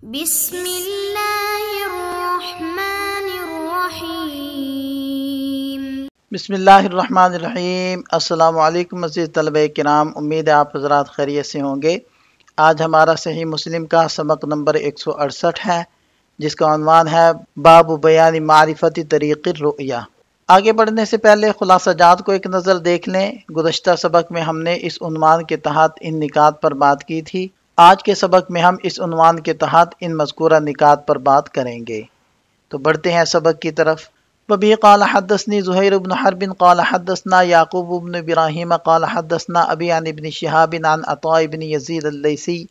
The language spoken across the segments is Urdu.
بسم اللہ الرحمن الرحیم۔ بسم اللہ الرحمن الرحیم۔ السلام علیکم عزیز طلبہ کرام، امید ہے آپ حضرات خیریت سے ہوں گے۔ آج ہمارا صحیح مسلم کا سبق نمبر 168 ہے، جس کا عنوان ہے باب بیان معرفت طریق الرؤیا۔ آگے بڑھنے سے پہلے خلاصہ جات کو ایک نظر دیکھ لیں۔ گزشتہ سبق میں ہم نے اس عنوان کے تحت ان نکات پر بات کی تھی۔ آج کے سبق میں ہم اس عنوان کے تحت ان مذکورہ نکات پر بات کریں گے۔ تو بڑھتے ہیں سبق کی طرف۔ وبه قال حدثني زهير بن حرب قال حدثنا يعقوب بن إبراهيم قال حدثنا أبي عن ابن شهاب عن عطاء بن يزيد الليثي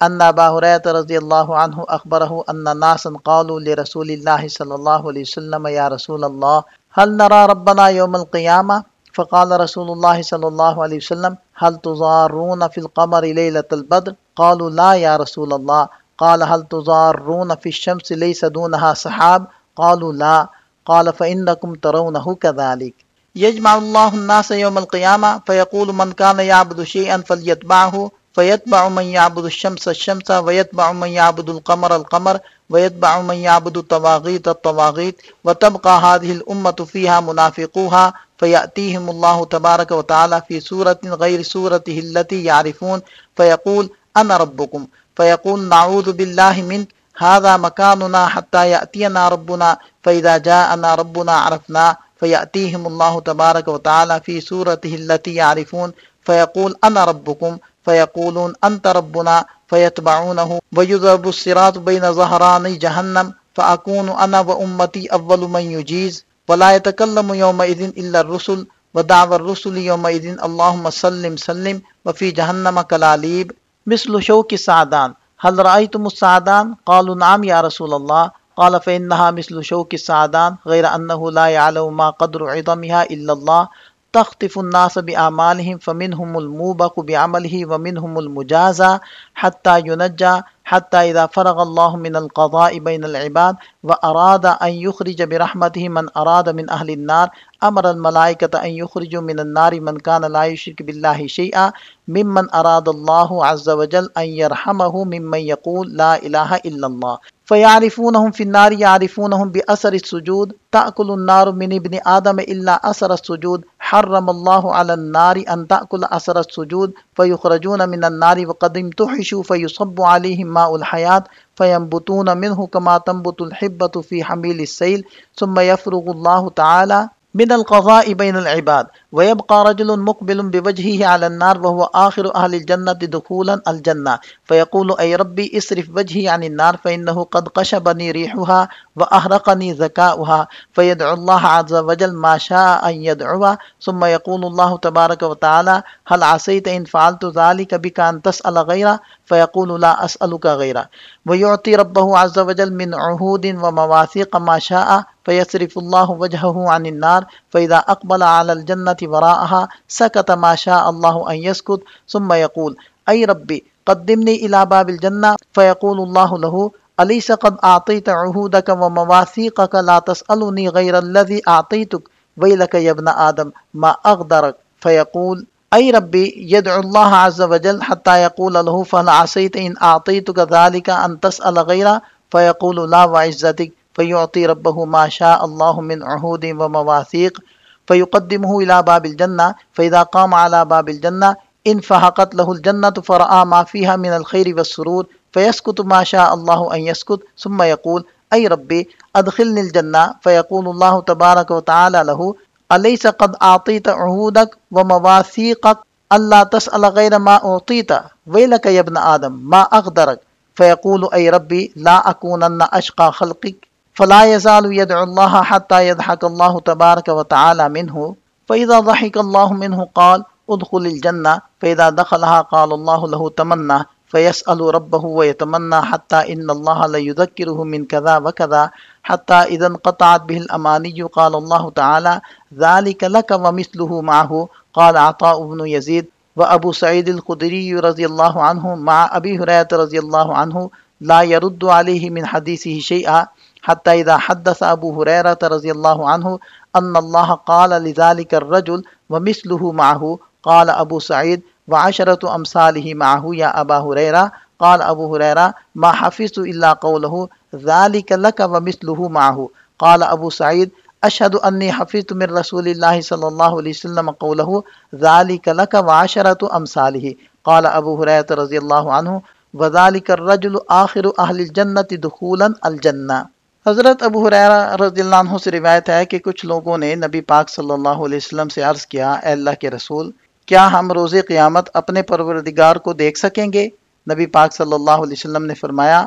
أن أبا هريرة رضي الله عنه أخبره أن ناسا قالوا لرسول الله صلى الله عليه وسلم يا رسول الله هل نرى ربنا يوم القيامة؟ فقال رسول الله صلى الله عليه وسلم هل تضارون في القمر ليلة البدر؟ قالوا لا يا رسول الله. قال هل تضارون في الشمس ليس دونها سحاب؟ قالوا لا. قال فإنكم ترونه كذلك. يجمع الله الناس يوم القيامة فيقول من كان يعبد شيئا فليتبعه فيتبع من يعبد الشمس الشمس ويتبع من يعبد القمر القمر ويتبع من يعبد الطواغيت الطواغيت وتبقى هذه الأمة فيها منافقوها فيأتيهم الله تبارك وتعالى في سورة غير سورته التي يعرفون فيقول أنا ربكم فيقول نعوذ بالله منك هذا مكاننا حتى يأتينا ربنا فإذا جاءنا ربنا عرفنا فيأتيهم الله تبارك وتعالى في سورته التي يعرفون فيقول أنا ربكم فيقولون أنت ربنا فيتبعونه ويضرب الصراط بين ظهراني جهنم فأكون أنا وأمتي أول من يجيز ولا يتكلم يومئذ إلا الرسل ودعوى الرسل يومئذ اللهم سلم سلم وفي جهنم كلاليب مثل شوك السعدان هل رأيتم السعدان؟ قالوا نعم يا رسول الله. قال فإنها مثل شوك السعدان غير أنه لا يعلم ما قدر عظمها إلا الله. تخطف الناس بأعمالهم فمنهم الموبق بعمله ومنهم المجازى حتى ينجى حتى إذا فرغ الله من القضاء بين العباد وأراد أن يخرج برحمته من أراد من أهل النار أمر الملائكة أن يخرجوا من النار من كان لا يشرك بالله شيئا ممن أراد الله عز وجل أن يرحمه ممن يقول لا إله إلا الله فيعرفونهم في النار يعرفونهم بأثر السجود تأكل النار من ابن آدم إلا أثر السجود حرم الله على النار أن تأكل أثر السجود فيخرجون من النار وقد امتحشوا فيصب عليهم ماء الحياة فينبتون منه كما تنبت الحبة في حميل السيل ثم يفرغ الله تعالى من القضاء بين العباد ويبقى رجل مقبل بوجهه على النار وهو آخر أهل الجنة دخولا الجنة فيقول أي ربي اصرف وجهي عن النار فإنه قد قشبني ريحها وأهرقني ذكاؤها فيدعو الله عز وجل ما شاء أن يدعوها ثم يقول الله تبارك وتعالى هل عصيت إن فعلت ذلك بك أن تسأل غيره فيقول لا أسألك غيره ويعطي ربه عز وجل من عهود ومواثيق ما شاء فيصرف الله وجهه عن النار فإذا أقبل على الجنة وراءها سكت ما شاء الله أن يسكت ثم يقول أي ربي قدمني إلى باب الجنة فيقول الله له أليس قد أعطيت عهودك ومواثيقك لا تسألني غير الذي أعطيتك ويلك يا ابن آدم ما أغدرك فيقول أي ربي يدعو الله عز وجل حتى يقول له فهل عصيت إن أعطيتك ذلك أن تسأل غيره فيقول لا وعزتك فيعطي ربه ما شاء الله من عهود ومواثيق فيقدمه إلى باب الجنة فإذا قام على باب الجنة انفحقت له الجنة فرأى ما فيها من الخير والسرور فيسكت ما شاء الله أن يسكت ثم يقول أي ربي أدخلني الجنة فيقول الله تبارك وتعالى له أليس قد أعطيت عهودك ومواثيقك ألا تسأل غير ما أعطيت ويلك يا ابن آدم ما أغدرك فيقول أي ربي لا أكونن أشقى خلقك فلا يزال يدعو الله حتى يضحك الله تبارك وتعالى منه فإذا ضحك الله منه قال ادخل الجنة فإذا دخلها قال الله له تمنى فيسأل ربه ويتمنى حتى إن الله ليذكره من كذا وكذا حتى إذا انقطعت به الأماني قال الله تعالى ذلك لك ومثله معه. قال عطاء بن يزيد وأبو سعيد الخدري رضي الله عنه مع أبي هريرة رضي الله عنه لا يرد عليه من حديثه شيئا حتى إذا حدث أبو هريرة رضي الله عنه أن الله قال لذلك الرجل ومثله معه قال أبو سعيد وعشرة أمثاله معه يا أبا هريرة قال ابو ہریرہ ما حفظت الا قوله ذلك لك ومثله معه قال ابو سعید اشهد انی حفظت من رسول اللہ صلی اللہ علیہ وسلم قوله ذلك لك وعشرة امثاله قال ابو ہریرہ رضی اللہ عنہ وذلك الرجل آخر اہل الجنة دخولا الجنہ۔ حضرت ابو ہریرہ رضی اللہ عنہ سے روایت ہے کہ کچھ لوگوں نے نبی پاک صلی اللہ علیہ وسلم سے عرض کیا، اے اللہ کے رسول، کیا ہم روز قیامت اپنے پروردگار کو دیکھ سکیں گے؟ نبی پاک صلی اللہ علیہ وسلم نے فرمایا،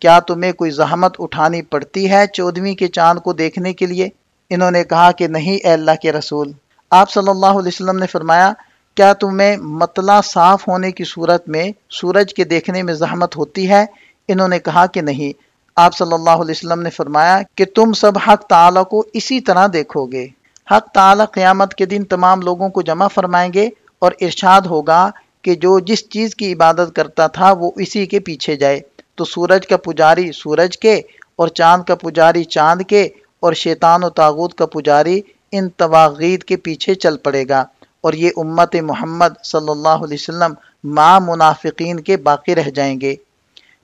کیا تمہیں کوئی زحمت اٹھانی پڑتی ہے 14ویں کے چاند کو دیکھنے کے لیے؟ انہوں نے کہا کہ نہیں اے اللہ کے رسول۔ آپ صلی اللہ علیہ وسلم نے فرمایا، کیا تمہیں مطلع صاف ہونے کی صورت میں سورج کے دیکھنے میں زحمت ہوتی ہے؟ انہوں نے کہا کہ نہیں۔ آپ صلی اللہ علیہ وسلم نے فرمایا کہ تم سب حق تعالیٰ کو اسی طرح دیکھو گے۔ حق تعالیٰ قیامت کے دن تمام لوگوں کو جمع فرمائیں گے اور ارشاد ہوگا کہ جو جس چیز کی عبادت کرتا تھا وہ اسی کے پیچھے جائے، تو سورج کا پجاری سورج کے، اور چاند کا پجاری چاند کے، اور شیطان و طاغوت کا پجاری ان طواغیت کے پیچھے چل پڑے گا، اور یہ امت محمد صلی اللہ علیہ وسلم مع منافقین کے باقی رہ جائیں گے۔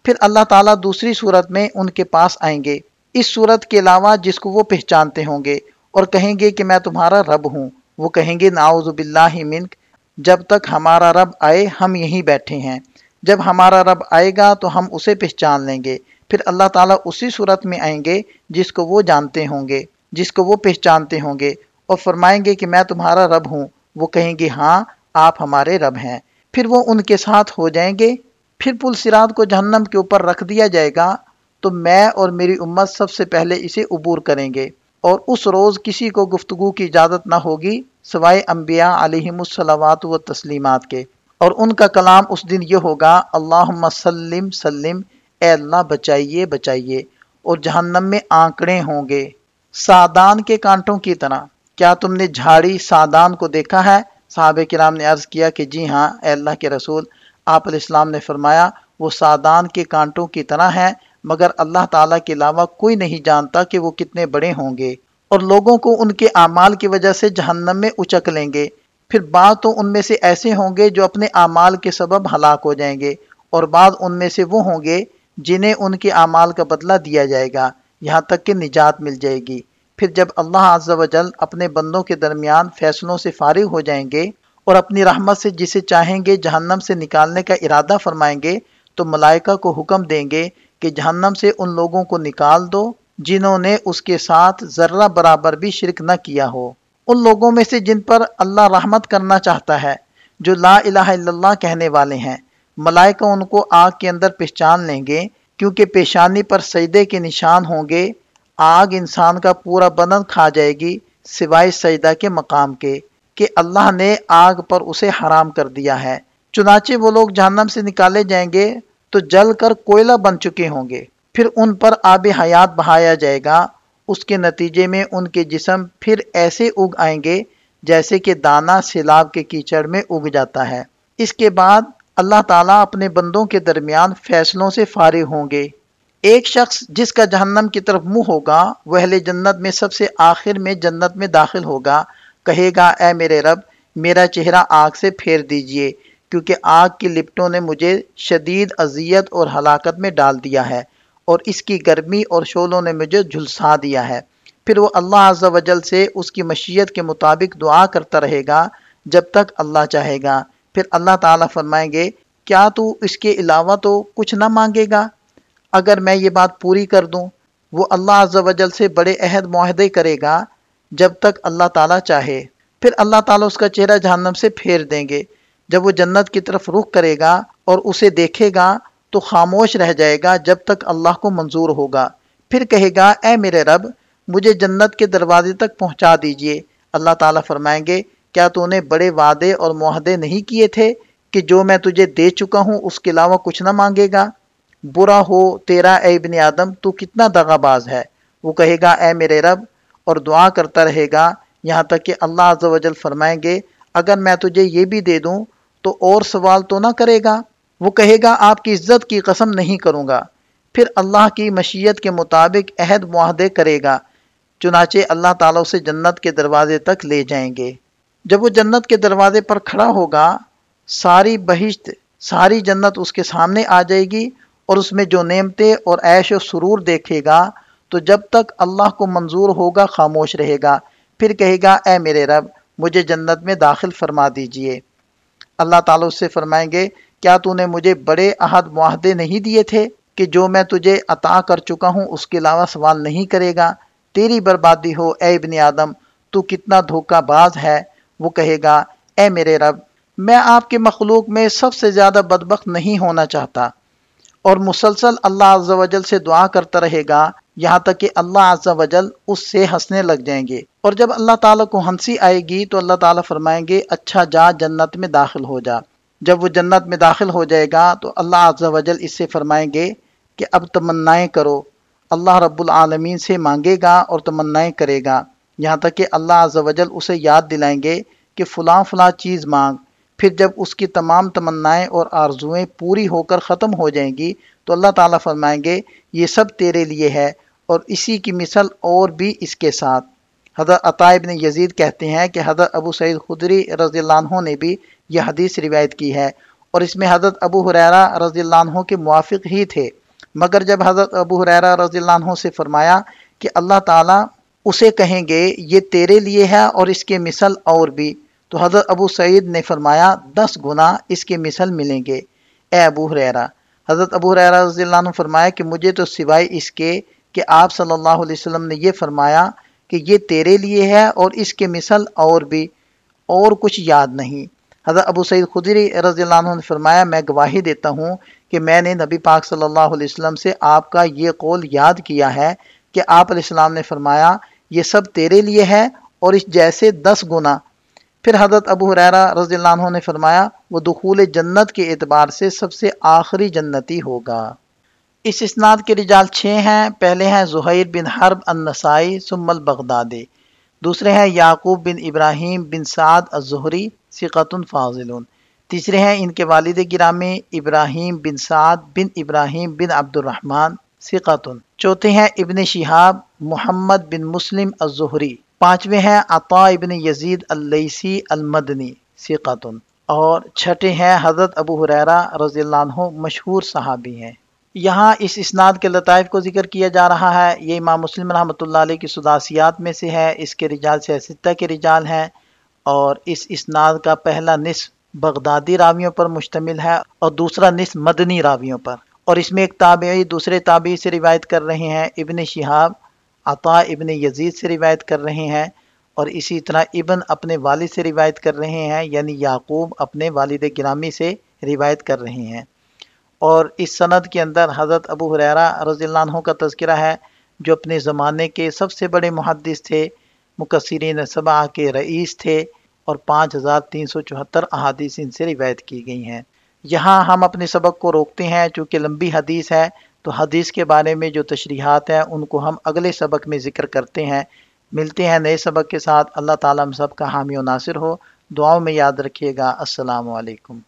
پھر اللہ تعالیٰ دوسری صورت میں ان کے پاس آئیں گے، اس صورت کے علاوہ جس کو وہ پہچانتے ہوں گے، اور کہیں گے کہ میں تمہارا رب ہوں۔ وہ کہیں گے نعوذ باللہ منک، جب تک ہمارا رب آئے ہم یہیں بیٹھے ہیں، جب ہمارا رب آئے گا تو ہم اسے پہچان لیں گے۔ پھر اللہ تعالیٰ اسی صورت میں آئیں گے جس کو وہ جانتے ہوں گے، جس کو وہ پہچانتے ہوں گے، اور فرمائیں گے کہ میں تمہارا رب ہوں۔ وہ کہیں گے ہاں آپ ہمارے رب ہیں۔ پھر وہ ان کے ساتھ ہو جائیں گے۔ پھر پل صراط کو جہنم کے اوپر رکھ دیا جائے گا، تو میں اور میری امت سب سے پہلے اسے عبور کریں گے، اور اس روز کسی کو گفتگو کی اجازت نہ ہوگی سوائے انبیاء علیہم الصلوات و تسلیمات کے، اور ان کا کلام اس دن یہ ہوگا اللہم سلم سلم، اے اللہ بچائیے بچائیے، اور جہنم میں آنکڑے ہوں گے سادان کے کانٹوں کی طرح۔ کیا تم نے جھاڑی سادان کو دیکھا ہے؟ صحابہ کرام نے عرض کیا کہ جی ہاں اے اللہ کے رسول۔ آپ علیہ السلام نے فرمایا وہ سادان کے کانٹوں کی طرح ہیں، مگر اللہ تعالیٰ کے علاوہ کوئی نہیں جانتا کہ وہ کتنے بڑے ہوں گے، اور لوگوں کو ان کے اعمال کی وجہ سے جہنم میں اچک لیں گے۔ پھر بعض تو ان میں سے ایسے ہوں گے جو اپنے اعمال کے سبب ہلاک ہو جائیں گے، اور بعض ان میں سے وہ ہوں گے جنہیں ان کے اعمال کا بدلہ دیا جائے گا، یہاں تک کہ نجات مل جائے گی۔ پھر جب اللہ عز و جل اپنے بندوں کے درمیان فیصلوں سے فارغ ہو جائیں گے اور اپنی رحمت سے جسے چاہیں گے جہنم سے نکالنے کا ارادہ فرمائیں گے، تو ملائکہ کو حکم دیں گے کہ جہنم سے ان لوگوں کو نکال دو جنہوں نے اس کے ساتھ ذرہ برابر بھی شرک نہ کیا ہو، ان لوگوں میں سے جن پر اللہ رحمت کرنا چاہتا ہے، جو لا الہ الا اللہ کہنے والے ہیں۔ ملائکہ ان کو آگ کے اندر پہچان لیں گے، کیونکہ پیشانی پر سجدے کے نشان ہوں گے۔ آگ انسان کا پورا بدن کھا جائے گی سوائے سجدہ کے مقام کے، کہ اللہ نے آگ پر اسے حرام کر دیا ہے۔ چنانچہ وہ لوگ جہنم سے نکالے جائیں گے تو جل کر کوئلہ بن چکے ہوں گے، پھر ان پر آب حیات بہایا جائے گا۔ اس کے نتیجے میں ان کے جسم پھر ایسے اگ آئیں گے جیسے کہ دانہ سیلاب کے کیچڑ میں اگ جاتا ہے۔ اس کے بعد اللہ تعالیٰ اپنے بندوں کے درمیان فیصلوں سے فارغ ہوں گے۔ ایک شخص جس کا جہنم کی طرف منہ ہوگا وہ اہل جنت میں سب سے آخر میں جنت میں داخل ہوگا، کہے گا اے میرے رب میرا چہرہ آگ سے پھیر دیجئے، کیونکہ آگ کی لپٹوں نے مجھے شدید اذیت اور ہلاکت میں ڈال دیا ہے، اور اس کی گرمی اور شعلوں نے مجھے جھلسا دیا ہے۔ پھر وہ اللہ عز و جل سے اس کی مشیت کے مطابق دعا کرتا رہے گا جب تک اللہ چاہے گا۔ پھر اللہ تعالیٰ فرمائیں گے کیا تو اس کے علاوہ تو کچھ نہ مانگے گا؟ اگر میں یہ بات پوری کر دوں۔ وہ اللہ عز و جل سے بڑے عہد معاہدے کرے گا جب تک اللہ تعالیٰ چاہے۔ پھر اللہ تعالیٰ اس کا چہرہ جہنم سے پھیر دیں گے۔ جب وہ جنت کی طرف رخ کرے گا اور اسے دیکھے گا تو خاموش رہ جائے گا جب تک اللہ کو منظور ہوگا۔ پھر کہے گا اے میرے رب مجھے جنت کے دروازے تک پہنچا دیجئے۔ اللہ تعالیٰ فرمائیں گے کیا تو نے بڑے وعدے اور معاہدے نہیں کیے تھے کہ جو میں تجھے دے چکا ہوں اس کے علاوہ کچھ نہ مانگے گا؟ برا ہو تیرا اے ابن آدم، تو کتنا دغا باز ہے۔ وہ کہے گا اے میرے رب، اور دعا کرتا رہے گا یہاں تک کہ اللہ عز و جل فرمائیں گے اگر میں تجھے یہ بھی دے دوں تو اور سوال تو نہ کرے گا؟ وہ کہے گا آپ کی عزت کی قسم نہیں کروں گا۔ پھر اللہ کی مشیت کے مطابق عہد معاہدے کرے گا، چنانچہ اللہ تعالیٰ اسے جنت کے دروازے تک لے جائیں گے۔ جب وہ جنت کے دروازے پر کھڑا ہوگا ساری بہشت ساری جنت اس کے سامنے آ جائے گی اور اس میں جو نعمتیں اور عیش و سرور دیکھے گا تو جب تک اللہ کو منظور ہوگا خاموش رہے گا، پھر کہے گا اے میرے رب مجھے جنت میں داخل فرما دیجئے۔ اللہ تعالیٰ اس سے فرمائیں گے کیا تو نے مجھے بڑے عہد معاہدے نہیں دیے تھے کہ جو میں تجھے عطا کر چکا ہوں اس کے علاوہ سوال نہیں کرے گا؟ تیری بربادی ہو اے ابن آدم، تو کتنا دھوکہ باز ہے۔ وہ کہے گا اے میرے رب میں آپ کے مخلوق میں سب سے زیادہ بدبخت نہیں ہونا چاہتا، اور مسلسل اللہ عز و جل سے دعا کرتا رہے گا یہاں تک کہ اللہ عز و جل اس سے ہنسنے لگ جائیں گے۔ اور جب اللہ تعالیٰ کو ہنسی آئے گی تو اللہ تعالیٰ فرمائیں گے اچھا جا جنت میں داخل ہو جا۔ جب وہ جنت میں داخل ہو جائے گا تو اللہ عز و جل اس سے فرمائیں گے کہ اب تمنائیں کرو۔ اللہ رب العالمین سے مانگے گا اور تمنائیں کرے گا، یہاں تک کہ اللہ عز و جل اسے یاد دلائیں گے کہ فلاں فلاں چیز مانگ۔ پھر جب اس کی تمام تمنائیں اور آرزویں پوری ہو کر ختم ہو جائیں گی تو اللہ تعالیٰ فرمائیں گے یہ سب تیرے لیے ہے اور اسی کی مثل اور بھی اس کے ساتھ۔ حضرت عطا ابن یزید کہتے ہیں کہ حضرت ابو سعید خدری رضی اللہ عنہ نے بھی یہ حدیث روایت کی ہے، اور اس میں حضرت ابو ہریرہ رضی اللہ عنہ کے موافق ہی تھے، مگر جب حضرت ابو ہریرہ رضی اللہ عنہ سے فرمایا کہ اللہ تعالیٰ اسے کہیں گے یہ تیرے لیے ہے اور اس کے مثل اور بھی، تو حضرت ابو سعید نے فرمایا 10 گنا اس کے مثل ملیں گے اے ابو ہریرہ۔ حضرت ابو ہریرہ رضی اللہ عنہ فرمایا کہ مجھے تو سوائے اس کے کہ آپ صلی اللہ علیہ وسلم نے یہ فرمایا کہ یہ تیرے لیے ہے اور اس کے مثل اور بھی، اور کچھ یاد نہیں۔ حضرت ابو سعید خدری رضی اللہ عنہ نے فرمایا میں گواہی دیتا ہوں کہ میں نے نبی پاک صلی اللہ علیہ وسلم سے آپ کا یہ قول یاد کیا ہے کہ آپ علیہ السلام نے فرمایا یہ سب تیرے لیے ہے اور اس جیسے 10 گنا۔ پھر حضرت ابو ہریرہ رضی اللہ عنہ نے فرمایا وہ دخول جنت کے اعتبار سے سب سے آخری جنتی ہوگا۔ اس اسناد کے رجال 6 ہیں۔ پہلے ہیں زہیر بن حرب النسائی ثم البغدادی، دوسرے ہیں یعقوب بن ابراہیم بن سعد الزہری ثقۃ فاضل، تیسرے ہیں ان کے والد گرامی ابراہیم بن سعد بن ابراہیم بن عبد الرحمن ثقۃ، چوتھے ہیں ابن شہاب محمد بن مسلم الزہری، پانچویں ہیں عطا ابن یزید اللیثی المدنی ثقۃ، اور چھٹے ہیں حضرت ابو ہریرہ رضی اللہ عنہ مشہور صحابی ہیں۔ یہاں اس اسناد کے لطائف کو ذکر کیا جا رہا ہے، یہ امام مسلم رحمۃ اللہ علیہ کی سداسیات میں سے ہے، اس کے رجال سے ستہ کے رجال ہیں، اور اس اسناد کا پہلا نصف بغدادی راویوں پر مشتمل ہے اور دوسرا نصف مدنی راویوں پر، اور اس میں ایک تابعی دوسرے تابعی سے روایت کر رہے ہیں، ابن شہاب عطا ابن یزید سے روایت کر رہے ہیں، اور اسی طرح ابن اپنے والد سے روایت کر رہے ہیں، یعنی یعقوب اپنے والد گرامی سے روایت کر رہے ہیں۔ اور اس سند کے اندر حضرت ابو ہریرہ رضی اللہ عنہ کا تذکرہ ہے جو اپنے زمانے کے سب سے بڑے محدث تھے، مکثرین 7 کے رئیس تھے، اور 5374 احادیث ان سے روایت کی گئی ہیں۔ یہاں ہم اپنے سبق کو روکتے ہیں چونکہ لمبی حدیث ہے، تو حدیث کے بارے میں جو تشریحات ہیں ان کو ہم اگلے سبق میں ذکر کرتے ہیں۔ ملتے ہیں نئے سبق کے ساتھ۔ اللہ تعالیٰ ہم سب کا حامی و ناصر ہو۔ دعاؤں میں یاد رکھیے گا۔ السلام علیکم۔